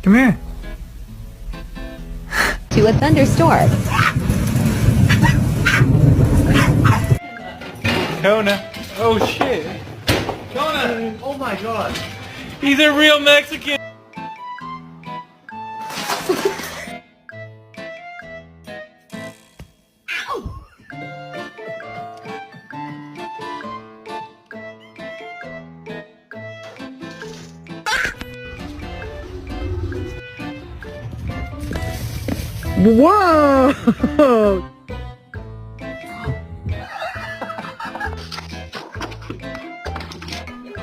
Come here. To a thunderstorm. Kona. Oh shit. Jonah! Oh my god. He's a real Mexican. Whoa!